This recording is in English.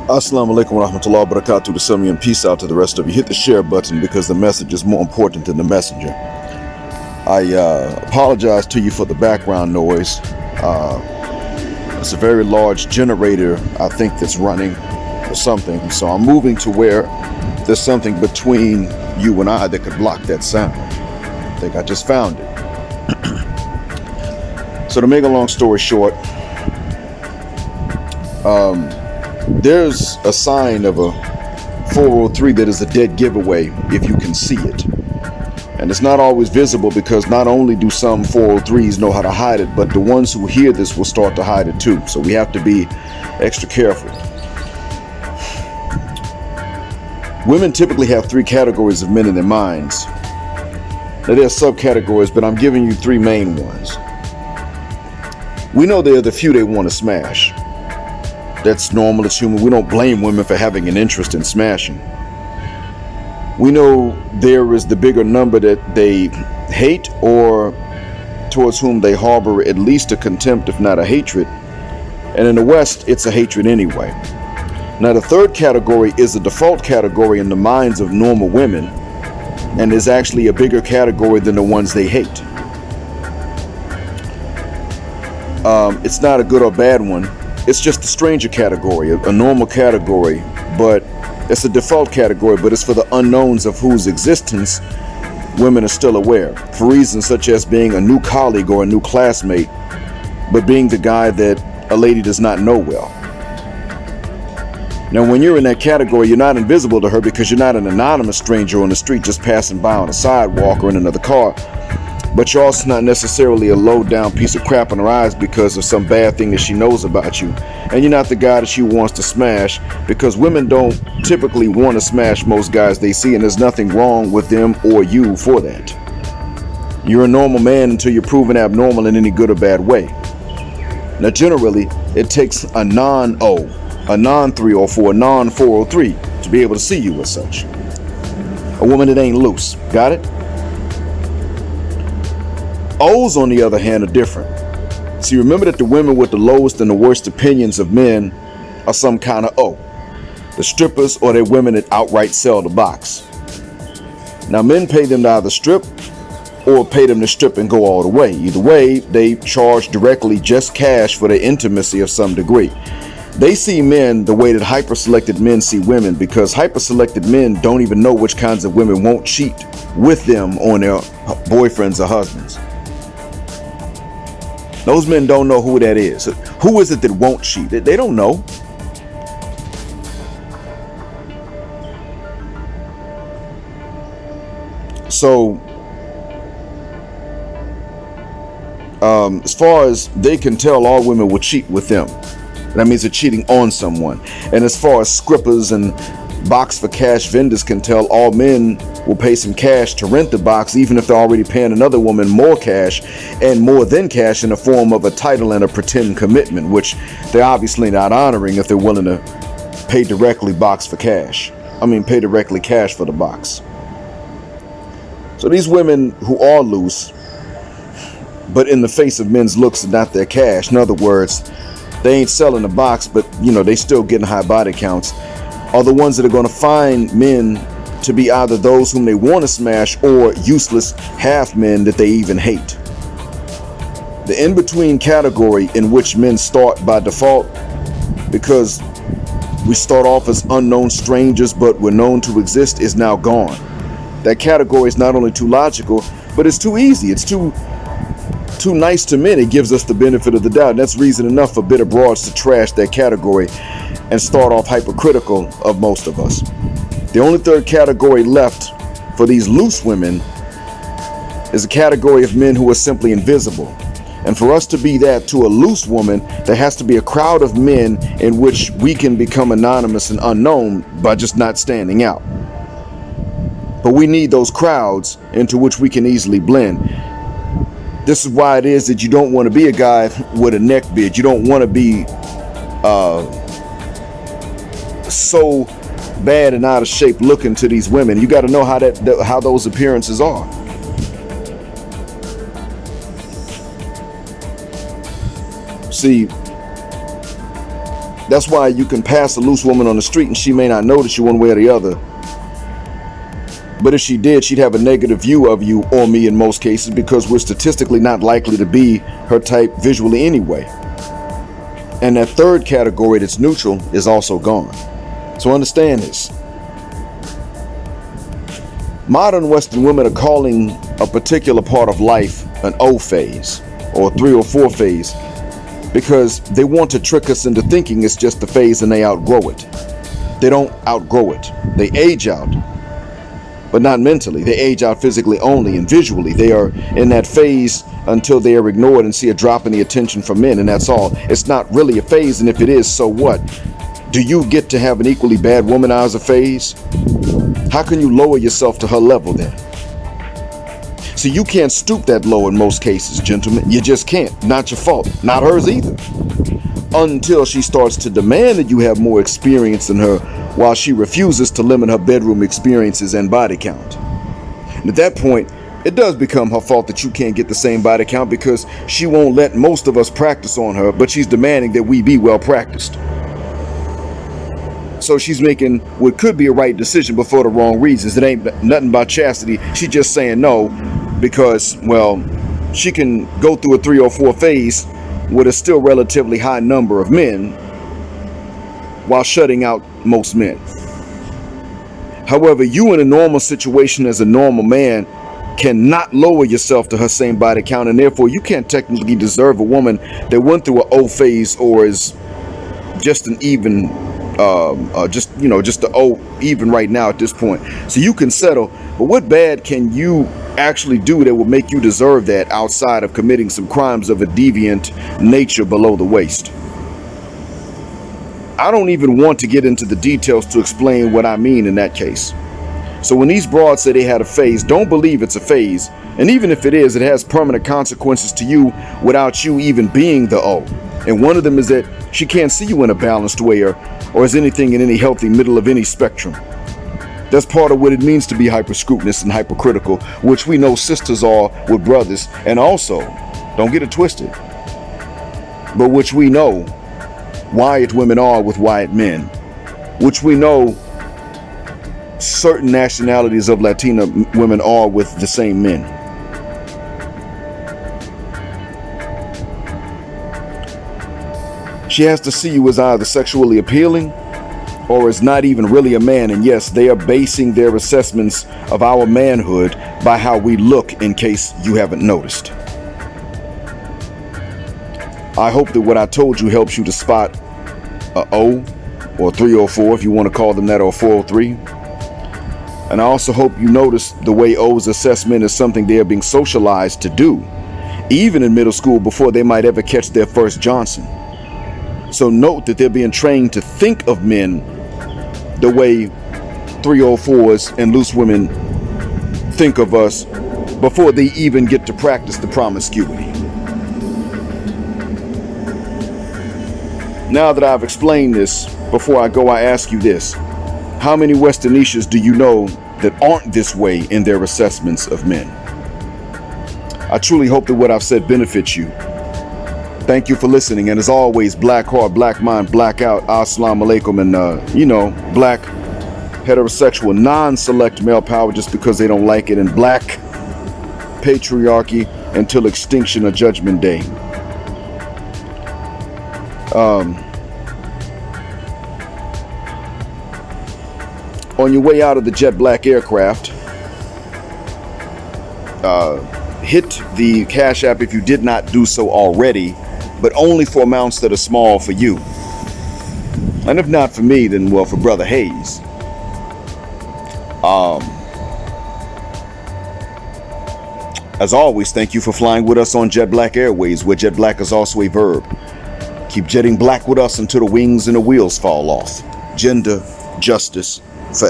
Assalamu alaikum wa rahmatullahi wa barakatuh to some of you, and peace out to the rest of you. Hit the share button because the message is more important than the messenger. I apologize to you for the background noise. It's a very large generator, I think, that's running or something. So I'm moving to where there's something between you and I that could block that sound. I think I just found it. So to make a long story short, there's a sign of a 403 that is a dead giveaway if you can see it. And it's not always visible because not only do some 403s know how to hide it, but the ones who hear this will start to hide it too. So we have to be extra careful. Women typically have three categories of men in their minds. Now there are subcategories, but I'm giving you three main ones. We know there are the few they want to smash. That's normal, it's human. We don't blame women for having an interest in smashing. We know there is the bigger number that they hate or towards whom they harbor at least a contempt, if not a hatred. And in the West, it's a hatred anyway. Now, the third category is a default category in the minds of normal women and is actually a bigger category than the ones they hate. It's not a good or bad one. It's just a stranger category, a normal category, but it's a default category, but it's for the unknowns of whose existence women are still aware, for reasons such as being a new colleague or a new classmate, but being the guy that a lady does not know well. Now, when you're in that category, you're not invisible to her because you're not an anonymous stranger on the street just passing by on a sidewalk or in another car. But you're also not necessarily a low-down piece of crap in her eyes because of some bad thing that she knows about you. And you're not the guy that she wants to smash because women don't typically want to smash most guys they see, and there's nothing wrong with them or you for that. You're a normal man until you're proven abnormal in any good or bad way. Now, generally, it takes a non-O, a non-304, a non-403 to be able to see you as such. A woman that ain't loose. Got it? O's, on the other hand, are different. See, remember that the women with the lowest and the worst opinions of men are some kind of O. The strippers or they're women that outright sell the box. Now, men pay them to either strip or pay them to strip and go all the way. Either way, they charge directly just cash for their intimacy of some degree. They see men the way that hyper-selected men see women because hyper-selected men don't even know which kinds of women won't cheat with them on their boyfriends or husbands. Those men don't know who that is. Who is it that won't cheat? They don't know. So, as far as they can tell, all women will cheat with them. That means they're cheating on someone. And as far as scrippers and box for cash vendors can tell, all men will pay some cash to rent the box, even if they're already paying another woman more cash and more than cash in the form of a title and a pretend commitment, which they're obviously not honoring if they're willing to pay directly pay directly cash for the box. So these women who are loose, but in the face of men's looks and not their cash, in other words, they ain't selling the box, but they still getting high body counts, are the ones that are going to find men to be either those whom they want to smash or useless half men that they even hate. The in-between category in which men start by default, because we start off as unknown strangers but we're known to exist, is now gone. That category is not only too logical, but it's too easy. It's too nice to men. It gives us the benefit of the doubt. And that's reason enough for bitter broads to trash that category and start off hypercritical of most of us. The only third category left for these loose women is a category of men who are simply invisible. And for us to be that to a loose woman, there has to be a crowd of men in which we can become anonymous and unknown by just not standing out. But we need those crowds into which we can easily blend. This is why it is that you don't want to be a guy with a neck beard. You don't want to be so bad and out of shape looking to these women. You got to know how those appearances are. See, That's why you can pass a loose woman on the street and she may not notice you one way or the other. But if she did, she'd have a negative view of you or me in most cases, because we're statistically not likely to be her type visually anyway. And that third category that's neutral is also gone. So understand this. Modern Western women are calling a particular part of life an O phase or 3 or 4 phase because they want to trick us into thinking it's just a phase and they outgrow it. They don't outgrow it. They age out, but not mentally. They age out physically only, and visually they are in that phase until they are ignored and see a drop in the attention from men, and that's all. It's not really a phase, and if it is, so what? Do you get to have an equally bad womanizer phase? How can you lower yourself to her level then? See, you can't stoop that low in most cases, gentlemen. You just can't. Not your fault. Not hers either. Until she starts to demand that you have more experience than her, while she refuses to limit her bedroom experiences and body count. And at that point, it does become her fault that you can't get the same body count, because she won't let most of us practice on her, but she's demanding that we be well practiced. So she's making what could be a right decision, but for the wrong reasons. It ain't nothing about chastity. She's just saying no because, well, she can go through a 3 or 4 phase with a still relatively high number of men while shutting out most men. However, you in a normal situation as a normal man cannot lower yourself to her same body count, and therefore you can't technically deserve a woman that went through an O phase or is just an even just the O even right now at this point. So you can settle, but what bad can you actually do that will make you deserve that outside of committing some crimes of a deviant nature below the waist? I don't even want to get into the details to explain what I mean in that case. So when these broads say they had a phase, don't believe it's a phase. And even if it is, it has permanent consequences to you without you even being the O. And one of them is that she can't see you in a balanced way or as anything in any healthy middle of any spectrum. That's part of what it means to be hyper-scrutinous and hypercritical, which we know sisters are with brothers, and also, don't get it twisted, but which we know white women are with white men, which we know certain nationalities of Latina women are with the same men. She has to see you as either sexually appealing or as not even really a man. And yes, they are basing their assessments of our manhood by how we look, in case you haven't noticed. I hope that what I told you helps you to spot a O or 304, if you want to call them that, or 403. And I also hope you notice the way O's assessment is something they are being socialized to do, even in middle school, before they might ever catch their first Johnson. So note that they're being trained to think of men the way 304s and loose women think of us before they even get to practice the promiscuity. Now that I've explained this, before I go, I ask you this. How many Westernicians do you know that aren't this way in their assessments of men? I truly hope that what I've said benefits you. Thank you for listening, and as always, black heart, black mind, black out, assalamu alaikum, and black heterosexual non-select male power just because they don't like it, and black patriarchy until extinction or judgment day. On your way out of the jet black aircraft, hit the Cash App if you did not do so already, but only for amounts that are small for you. And if not for me, then, well, for Brother Hayes. As always, thank you for flying with us on Jet Black Airways, where jet black is also a verb. Keep jetting black with us until the wings and the wheels fall off. Gender, justice,